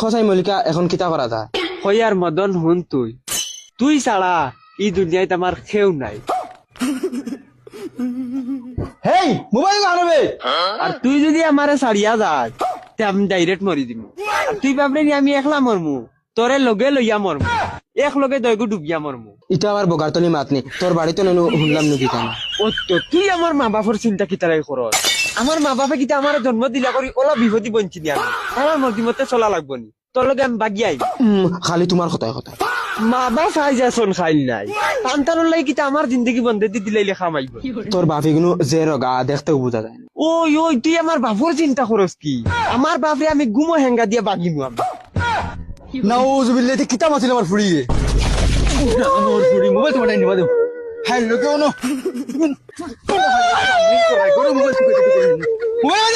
খসাই মল্লিকা এখন কিতা করা যায়? হইয়ার মদন হুন তুই ছাড়া এই দুনিয়ায় আমার কেউ নাই। হেই মোবাইল আনবে। আর তুই যদি আমারে ছাড়িয়া যাস তে আমি ডাইরেক্ট মরি দিব। আর তুই ভাবলি নি আমি একলা মরমু, তোরে লগে লইয়া মরমু, এক লগে দয়গু ডুবিয়া মরমু। ইটা আবার বগারতলি মাতনি তোর বাড়িতে নেনু শুনলাম নাকি কেন? ও তো তুই আমার মা বাপর চিন্তা কিতারাই করস। আমার মা বাপে কিতা আমার জন্ম দিলা করি ওলা বিপদি বঞ্চি নি আমি, আমার মর্জি মতে চলা লাগবো নি, তোর লগে আমি বাগি আইব। খালি তোমার কথায় কথা। মা বাপ খাই যাচোন খাইল নাই, সন্তানের লাই কিতা আমার জিন্দগি বন্ধে দি দিলাইলে খামাইব। তোর বাপি কিন্তু যে রগা দেখতেও বোঝা যায় না। ওই তুই আমার বাপর চিন্তা করস কি? আমার বাপরে আমি গুমো হেঙ্গা দিয়া বাগিমু আমি। নাউজুবিল্লাহ কিতা মাছিল আমার ফুড়ি রে। আমার ফুড়ি মোবাইল তোমার নিবা দেব। হ্যালো কেউ নো মোবাইল